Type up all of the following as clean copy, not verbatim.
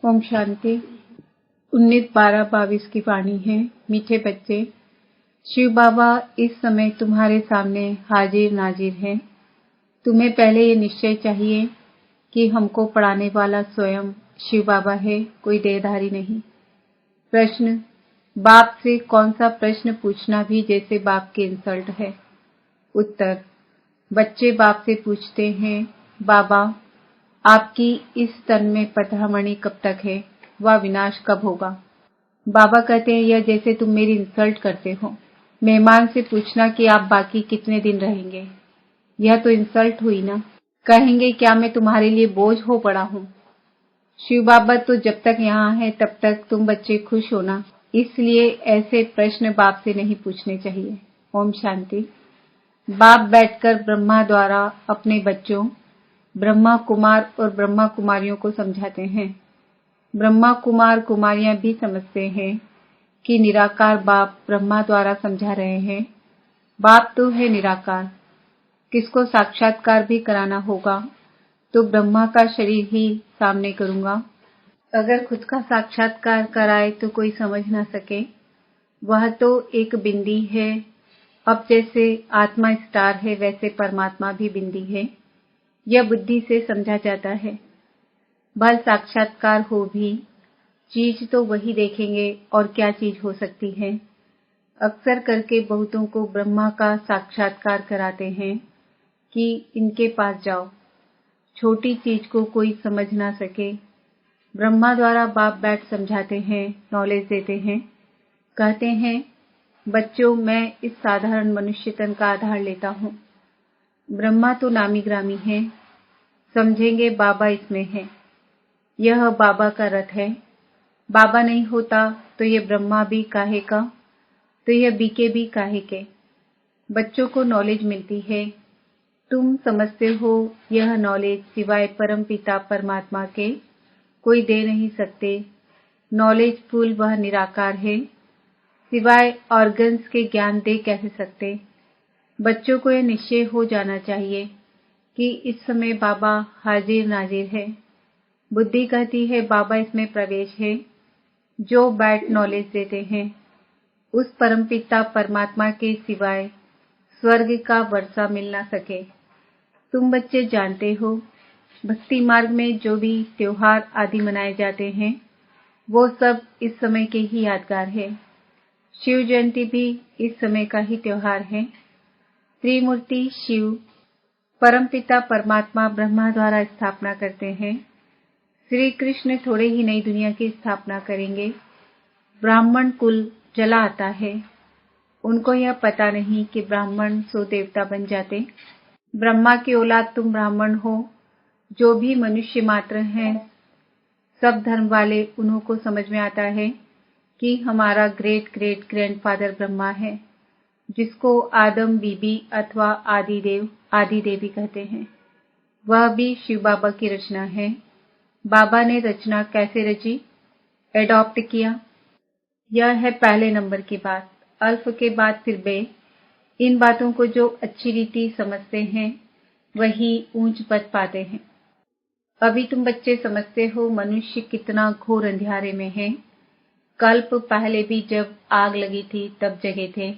ओम शांति। 19/12/22 की वाणी है। मीठे बच्चे, शिव बाबा इस समय तुम्हारे सामने हाजिर नाजिर हैं। तुम्हें पहले ये निश्चय चाहिए कि हमको पढ़ाने वाला स्वयं शिव बाबा है, कोई देहधारी नहीं। प्रश्न, बाप से कौन सा प्रश्न पूछना भी जैसे बाप की इंसल्ट है। उत्तर, बच्चे बाप से पूछते हैं, बाबा आपकी इस तन में पथरामणि कब तक है, वह विनाश कब होगा। बाबा कहते हैं, यह जैसे तुम मेरी इंसल्ट करते हो। मेहमान से पूछना कि आप बाकी कितने दिन रहेंगे, यह तो इंसल्ट हुई ना। कहेंगे क्या मैं तुम्हारे लिए बोझ हो पड़ा हूँ। शिव बाबा तो जब तक यहाँ है तब तक तुम बच्चे खुश हो ना, इसलिए ऐसे प्रश्न बाप से नहीं पूछने चाहिए। ओम शांति। बाप बैठकर ब्रह्मा द्वारा अपने बच्चों ब्रह्मा कुमार और ब्रह्मा कुमारियों को समझाते हैं। ब्रह्मा कुमार कुमारियां भी समझते हैं कि निराकार बाप ब्रह्मा द्वारा समझा रहे हैं। बाप तो है निराकार, किसको साक्षात्कार भी कराना होगा तो ब्रह्मा का शरीर ही सामने करूंगा। अगर खुद का साक्षात्कार कराए तो कोई समझ ना सके, वह तो एक बिंदी है। अब जैसे आत्मा स्टार है वैसे परमात्मा भी बिंदी है, यह बुद्धि से समझा जाता है। भल साक्षात्कार हो भी, चीज तो वही देखेंगे और क्या चीज हो सकती है। अक्सर करके बहुतों को ब्रह्मा का साक्षात्कार कराते हैं कि इनके पास जाओ, छोटी चीज को कोई समझ ना सके। ब्रह्मा द्वारा बाप बैठ समझाते हैं, नॉलेज देते हैं। कहते हैं, बच्चों मैं इस साधारण मनुष्य तन का आधार लेता हूँ। ब्रह्मा तो नामी ग्रामी है, समझेंगे बाबा इसमें है। यह बाबा का रथ है। बाबा नहीं होता तो ये ब्रह्मा भी काहे का, तो यह बीके भी काहे के। बच्चों को नॉलेज मिलती है, तुम समझते हो यह नॉलेज सिवाय परम पिता परमात्मा के कोई दे नहीं सकते। नॉलेज फुल वह निराकार है, सिवाय ऑर्गन्स के ज्ञान दे कैसे सकते। बच्चों को यह निश्चय हो जाना चाहिए कि इस समय बाबा हाजिर नाजिर है। बुद्धि कहती है बाबा इसमें प्रवेश है। जो बैठ नॉलेज देते हैं, उस परमपिता परमात्मा के सिवाय स्वर्ग का वर्षा मिल ना सके। तुम बच्चे जानते हो, भक्ति मार्ग में जो भी त्योहार आदि मनाए जाते हैं, वो सब इस समय के ही यादगार है। शिव जयंती भी इस समय का ही त्योहार है। त्रिमूर्ति शिव परमपिता परमात्मा ब्रह्मा द्वारा स्थापना करते हैं। श्री कृष्ण थोड़े ही नई दुनिया की स्थापना करेंगे। ब्राह्मण कुल जला आता है, उनको यह पता नहीं कि ब्राह्मण सो देवता बन जाते। ब्रह्मा की औलाद तुम ब्राह्मण हो। जो भी मनुष्य मात्र हैं, सब धर्म वाले, उन्हों को समझ में आता है कि हमारा ग्रेट ग्रेट ग्रैंडफादर ब्रह्मा है, जिसको आदम बीबी अथवा आदिदेव आदि देवी कहते हैं। वह भी शिव बाबा की रचना है। बाबा ने रचना कैसे रची, एडॉप्ट किया। यह है पहले नंबर की बात। अल्फ के बाद फिर बे। इन बातों को जो अच्छी रीति समझते हैं वही ऊंच पद पाते हैं। अभी तुम बच्चे समझते हो मनुष्य कितना घोर अंधियारे में है। कल्प पहले भी जब आग लगी थी तब जगे थे।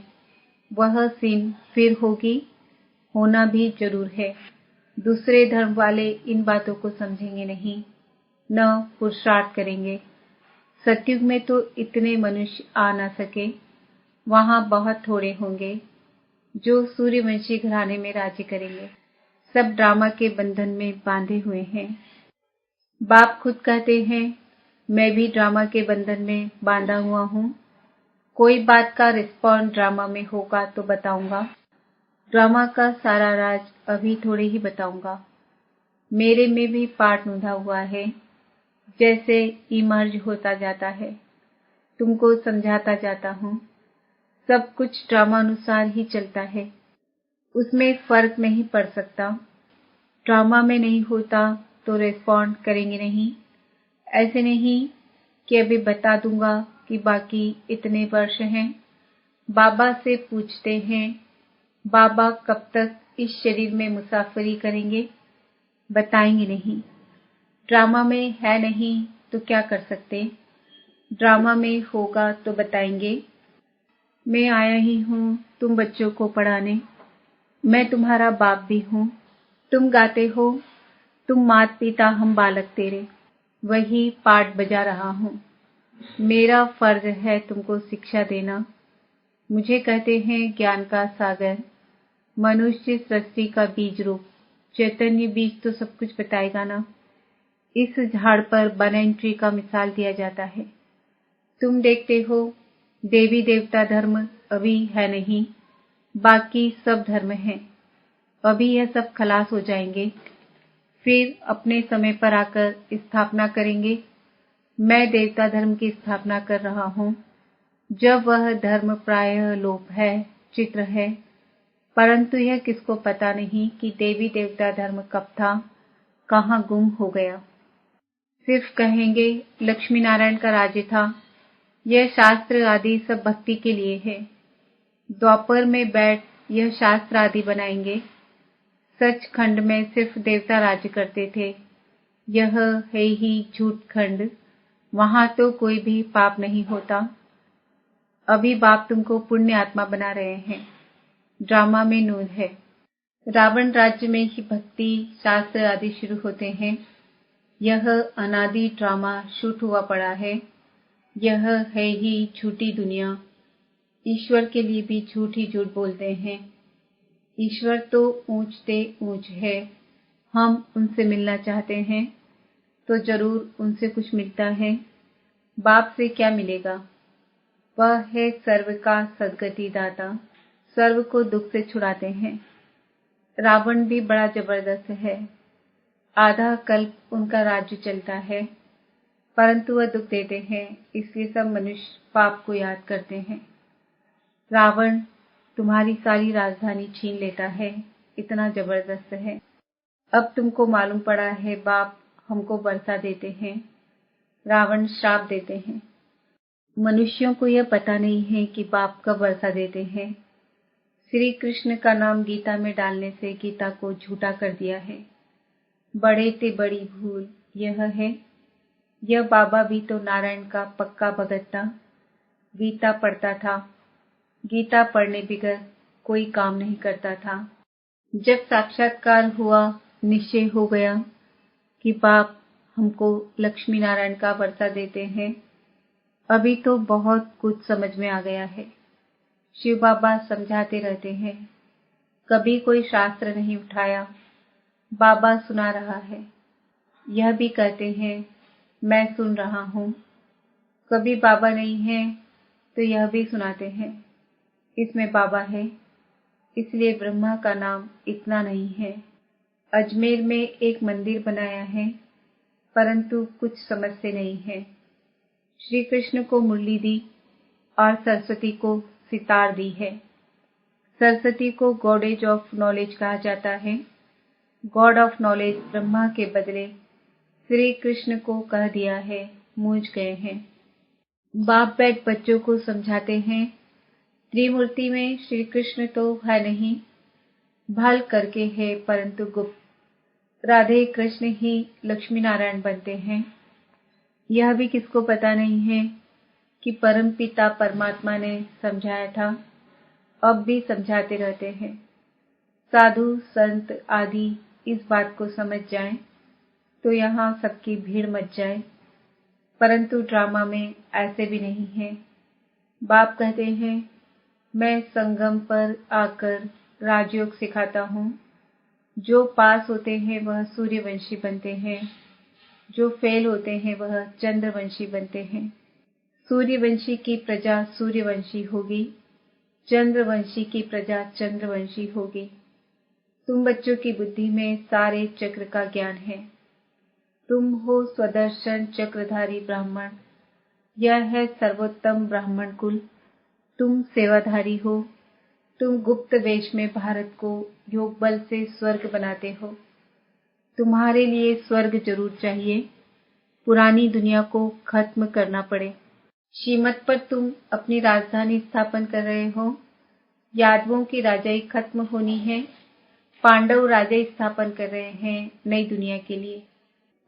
वह सीन फिर होगी, होना भी जरूर है। दूसरे धर्म वाले इन बातों को समझेंगे नहीं, न पुरुषार्थ करेंगे। सतयुग में तो इतने मनुष्य आ ना सके, वहां बहुत थोड़े होंगे जो सूर्यवंशी घराने में राज्य करेंगे। सब ड्रामा के बंधन में बांधे हुए हैं। बाप खुद कहते हैं, मैं भी ड्रामा के बंधन में बांधा हुआ हूँ। कोई बात का रिस्पॉन्ड ड्रामा में होगा तो बताऊंगा। ड्रामा का सारा राज अभी थोड़े ही बताऊंगा। मेरे में भी पार्ट नुधा हुआ है, जैसे इमर्ज होता जाता है। तुमको समझाता जाता हूँ। सब कुछ ड्रामा अनुसार ही चलता है, उसमें फर्क नहीं पड़ सकता। ड्रामा में नहीं होता तो रिस्पॉन्ड करेंगे नहीं। ऐसे नहीं कि अभी बता दूंगा कि बाकी इतने वर्ष हैं। बाबा से पूछते हैं, बाबा कब तक इस शरीर में मुसाफरी करेंगे, बताएंगे नहीं। ड्रामा में है नहीं तो क्या कर सकते, ड्रामा में होगा तो बताएंगे। मैं आया ही हूँ तुम बच्चों को पढ़ाने, मैं तुम्हारा बाप भी हूँ। तुम गाते हो, तुम मात पिता हम बालक तेरे, वही पाठ बजा रहा हूँ। मेरा फर्ज है तुमको शिक्षा देना। मुझे कहते हैं ज्ञान का सागर, मनुष्य सृष्टि का बीज रूप। चैतन्य बीज तो सब कुछ बताएगा ना। इस झाड़ पर बनैन ट्री का मिसाल दिया जाता है। तुम देखते हो देवी देवता धर्म अभी है नहीं, बाकी सब धर्म है। अभी यह सब खलास हो जाएंगे, फिर अपने समय पर आकर स्थापना करेंगे। मैं देवता धर्म की स्थापना कर रहा हूँ। जब वह धर्म प्रायः लोप है, चित्र है, परंतु यह किसको पता नहीं कि देवी देवता धर्म कब था, कहाँ गुम हो गया। सिर्फ कहेंगे लक्ष्मी नारायण का राज्य था। यह शास्त्र आदि सब भक्ति के लिए है। द्वापर में बैठ यह शास्त्र आदि बनाएंगे। सचखंड में सिर्फ देवता राज्य करते थे। यह है ही झूठ खंड, वहां तो कोई भी पाप नहीं होता। अभी बाप तुमको पुण्य आत्मा बना रहे हैं। ड्रामा में नूर है। रावण राज्य में ही भक्ति शास्त्र आदि शुरू होते हैं। यह अनादि ड्रामा शूट हुआ पड़ा है। यह है ही झूठी दुनिया। ईश्वर के लिए भी झूठ ही झूठ बोलते हैं। ईश्वर तो ऊंचते ऊंच है। हम उनसे मिलना चाहते हैं तो जरूर उनसे कुछ मिलता है। बाप से क्या मिलेगा? वह है सर्व का सद्गति दाता, सर्व को दुख से छुड़ाते हैं। रावण भी बड़ा जबरदस्त है। आधा कल्प उनका राज्य चलता है, परंतु वह दुख देते हैं, इसलिए सब मनुष्य पाप को याद करते हैं। रावण तुम्हारी सारी राजधानी छीन लेता है, इतना जबरदस्त है। अब तुमको मालूम पड़ा है बाप हमको वर्षा देते हैं, रावण श्राप देते हैं। मनुष्यों को यह पता नहीं है कि बाप कब वर्षा देते हैं। श्री कृष्ण का नाम गीता में डालने से गीता को झूठा कर दिया है। बड़े ते बड़ी भूल यह है। यह बाबा भी तो नारायण का पक्का भगत था। गीता पढ़ता था। गीता पढ़ने बगैर कोई काम नहीं करता था। जब साक्षात्कार हुआ, निश्चय हो गया कि बाप हमको लक्ष्मी नारायण का वर्षा देते हैं। अभी तो बहुत कुछ समझ में आ गया है। शिव बाबा समझाते रहते हैं। कभी कोई शास्त्र नहीं उठाया, बाबा सुना रहा है। यह भी कहते हैं मैं सुन रहा हूँ। कभी बाबा नहीं है तो यह भी सुनाते हैं इसमें बाबा है, इसलिए ब्रह्मा का नाम इतना नहीं है। अजमेर में एक मंदिर बनाया है, परंतु कुछ समझ से नहीं है। श्री कृष्ण को मुरली दी और सरस्वती को सितार दी है। सरस्वती को गॉडेज ऑफ नॉलेज कहा जाता है। गॉड ऑफ नॉलेज ब्रह्मा के बदले श्री कृष्ण को कह दिया है, मूझ गए हैं। बाप बैठ बच्चों को समझाते हैं त्रिमूर्ति में श्री कृष्ण तो है नहीं, भल करके है परंतु गुप्त। राधे कृष्ण ही लक्ष्मी नारायण बनते हैं। यह भी किसको पता नहीं है कि परम पिता परमात्मा ने समझाया था, अब भी समझाते रहते हैं। साधु संत आदि इस बात को समझ जाएं तो यहाँ सबकी भीड़ मच जाए, परंतु ड्रामा में ऐसे भी नहीं है। बाप कहते हैं मैं संगम पर आकर राजयोग सिखाता हूँ। जो पास होते हैं वह सूर्यवंशी बनते हैं, जो फेल होते हैं वह चंद्रवंशी बनते हैं। सूर्यवंशी की प्रजा सूर्यवंशी होगी, चंद्रवंशी की प्रजा चंद्रवंशी होगी। तुम बच्चों की बुद्धि में सारे चक्र का ज्ञान है। तुम हो स्वदर्शन चक्रधारी ब्राह्मण। यह है सर्वोत्तम ब्राह्मण कुल। तुम सेवाधारी हो। तुम गुप्त वेश में भारत को योग बल से स्वर्ग बनाते हो। तुम्हारे लिए स्वर्ग जरूर चाहिए, पुरानी दुनिया को खत्म करना पड़े। श्रीमत पर तुम अपनी राजधानी स्थापन कर रहे हो। यादवों की राजाई खत्म होनी है, पांडव राजाई स्थापन कर रहे हैं नई दुनिया के लिए।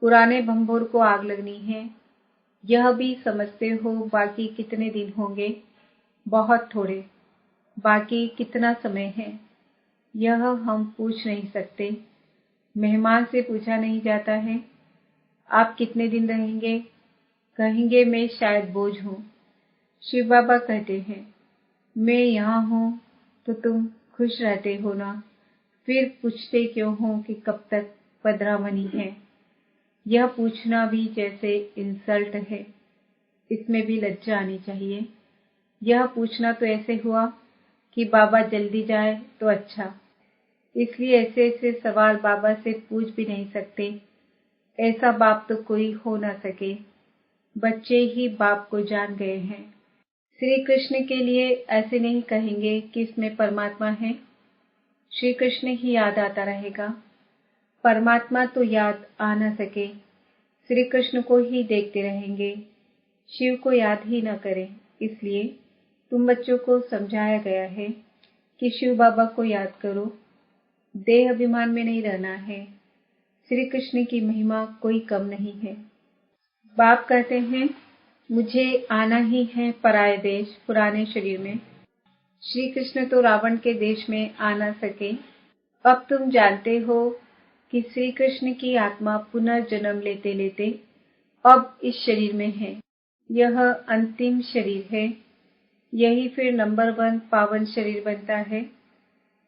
पुराने भंभोर को आग लगनी है, यह भी समझते हो बाकी कितने दिन होंगे? बहुत थोड़े। बाकी कितना समय है? यह हम पूछ नहीं सकते। मेहमान से पूछा नहीं जाता है। आप कितने दिन रहेंगे? कहेंगे मैं शायद बोझ हूँ। शिव बाबा कहते हैं मैं यहाँ हूँ तो तुम खुश रहते हो ना, फिर पूछते क्यों हो कि कब तक पधरामनी है? यह पूछना भी जैसे इंसल्ट है, इसमें भी लज्जा आनी चाहिए। यह पूछना तो ऐसे हुआ कि बाबा जल्दी जाए तो अच्छा, इसलिए ऐसे ऐसे सवाल बाबा से पूछ भी नहीं सकते। ऐसा बाप तो कोई हो ना सके। बच्चे ही बाप को जान गए हैं। श्री कृष्ण के लिए ऐसे नहीं कहेंगे कि इसमें परमात्मा है। श्री कृष्ण ही याद आता रहेगा। परमात्मा तो याद आ न सके, श्री कृष्ण को ही देखते रहेंगे, शिव को याद ही न करें। इसलिए तुम बच्चों को समझाया गया है कि शिव बाबा को याद करो। देह अभिमान में नहीं रहना है। श्री कृष्ण की महिमा कोई कम नहीं है। बाप कहते हैं मुझे आना ही है पराये देश, पुराने शरीर में। श्री कृष्ण तो रावण के देश में आ न सके। अब तुम जानते हो कि श्री कृष्ण की आत्मा पुनर्जन्म लेते लेते अब इस शरीर में है। यह अंतिम शरीर है। यही फिर नंबर 1 पावन शरीर बनता है।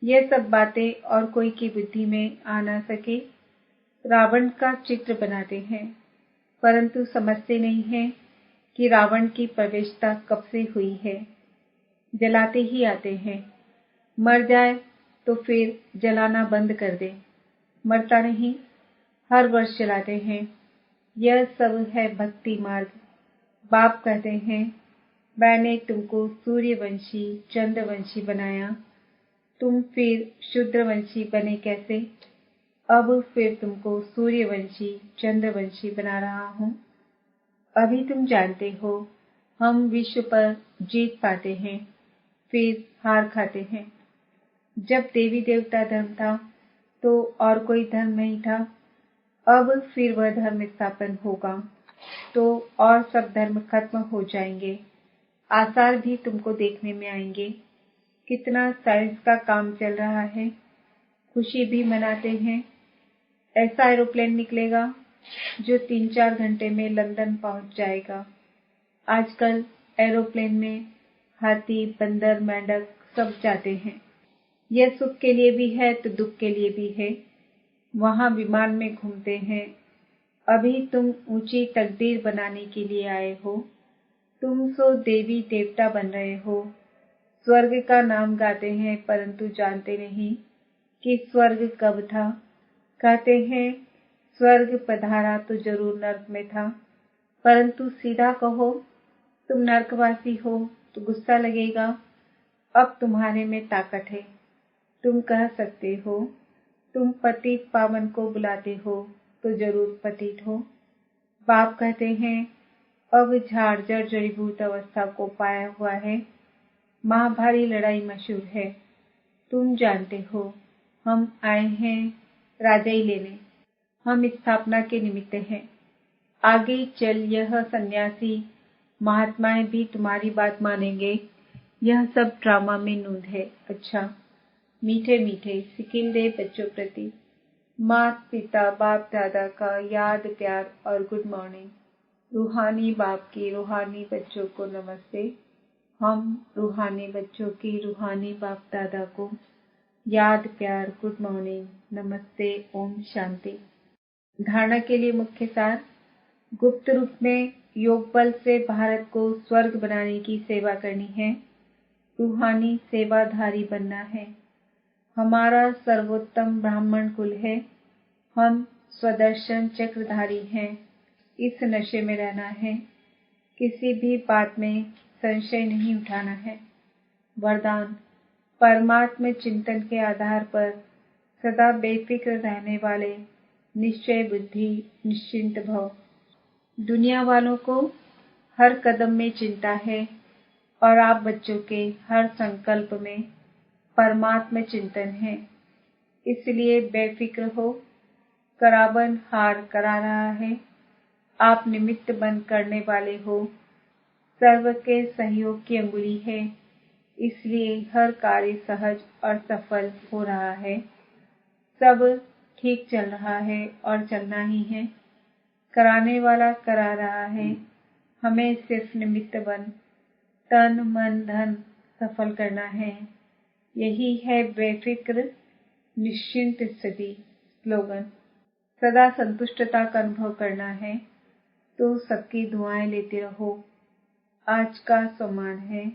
यह सब बातें और कोई की बुद्धि में आ न सके। रावण का चित्र बनाते हैं, परंतु समझते नहीं हैं कि रावण की प्रवेशता कब से हुई है। जलाते ही आते हैं। मर जाए तो फिर जलाना बंद कर दे। मरता नहीं, हर वर्ष जलाते हैं। यह सब है भक्ति मार्ग। बाप कहते हैं मैंने तुमको सूर्यवंशी चंद्रवंशी बनाया, तुम फिर शूद्रवंशी बने कैसे? अब फिर तुमको सूर्यवंशी चंद्रवंशी बना रहा हूँ। अभी तुम जानते हो हम विश्व पर जीत पाते हैं, फिर हार खाते हैं। जब देवी देवता धर्म था तो और कोई धर्म नहीं था। अब फिर वह धर्म स्थापन होगा तो और सब धर्म खत्म हो जाएंगे। आसार भी तुमको देखने में आएंगे। कितना साइंस का काम चल रहा है। खुशी भी मनाते हैं। ऐसा एरोप्लेन निकलेगा जो 3-4 घंटे में लंदन पहुंच जाएगा। आजकल एरोप्लेन में हाथी, बंदर, मेंढक सब जाते हैं। यह सुख के लिए भी है तो दुख के लिए भी है। वहां विमान में घूमते हैं। अभी तुम ऊंची तकदीर बनाने के लिए आए हो। तुम सो देवी देवता बन रहे हो। स्वर्ग का नाम गाते हैं परंतु जानते नहीं कि स्वर्ग कब था। कहते हैं स्वर्ग पधारा तो जरूर नर्क में था, परंतु सीधा कहो तुम नर्कवासी हो तो गुस्सा लगेगा। अब तुम्हारे में ताकत है। तुम कह सकते हो तुम पतित पावन को बुलाते हो तो जरूर पतित हो। बाप कहते हैं अब झाड़ जड़ीभूत अवस्था को पाया हुआ है। महाभारी लड़ाई मशहूर है। तुम जानते हो हम आए हैं राजाई लेने। हम स्थापना के निमित्त हैं। आगे चल यह सन्यासी महात्माएं भी तुम्हारी बात मानेंगे। यह सब ड्रामा में नूंद है। अच्छा, मीठे मीठे सिकिंदे बच्चों प्रति माता पिता बाप दादा का याद प्यार और गुड मॉर्निंग। रूहानी बाप की रूहानी बच्चों को नमस्ते। हम रूहानी बच्चों की रूहानी बाप दादा को याद प्यार गुड मॉर्निंग नमस्ते ओम शांति। धारणा के लिए मुख्य सार। गुप्त रूप में योग बल से भारत को स्वर्ग बनाने की सेवा करनी है। रूहानी सेवाधारी बनना है। हमारा सर्वोत्तम ब्राह्मण कुल है। हम स्वदर्शन चक्रधारी हैं। इस नशे में रहना है। किसी भी बात में संशय नहीं उठाना है। वरदान। परमात्म चिंतन के आधार पर सदा बेफिक्र रहने वाले निश्चय बुद्धि निश्चिंत भव। दुनिया वालों को हर कदम में चिंता है और आप बच्चों के हर संकल्प में परमात्म चिंतन है। इसलिए बेफिक्र हो। करावन हार करा रहा है। आप निमित्त बन करने वाले हो। सर्व के सहयोग की अंगुली है, इसलिए हर कार्य सहज और सफल हो रहा है। सब ठीक चल रहा है और चलना ही है। कराने वाला करा रहा है, हमें सिर्फ निमित्त बन तन मन धन सफल करना है। यही है बेफिक्र निश्चिंत स्थिति। स्लोगन। सदा संतुष्टता का अनुभव करना है तो सबकी दुआएं लेते रहो। आज का सम्मान है।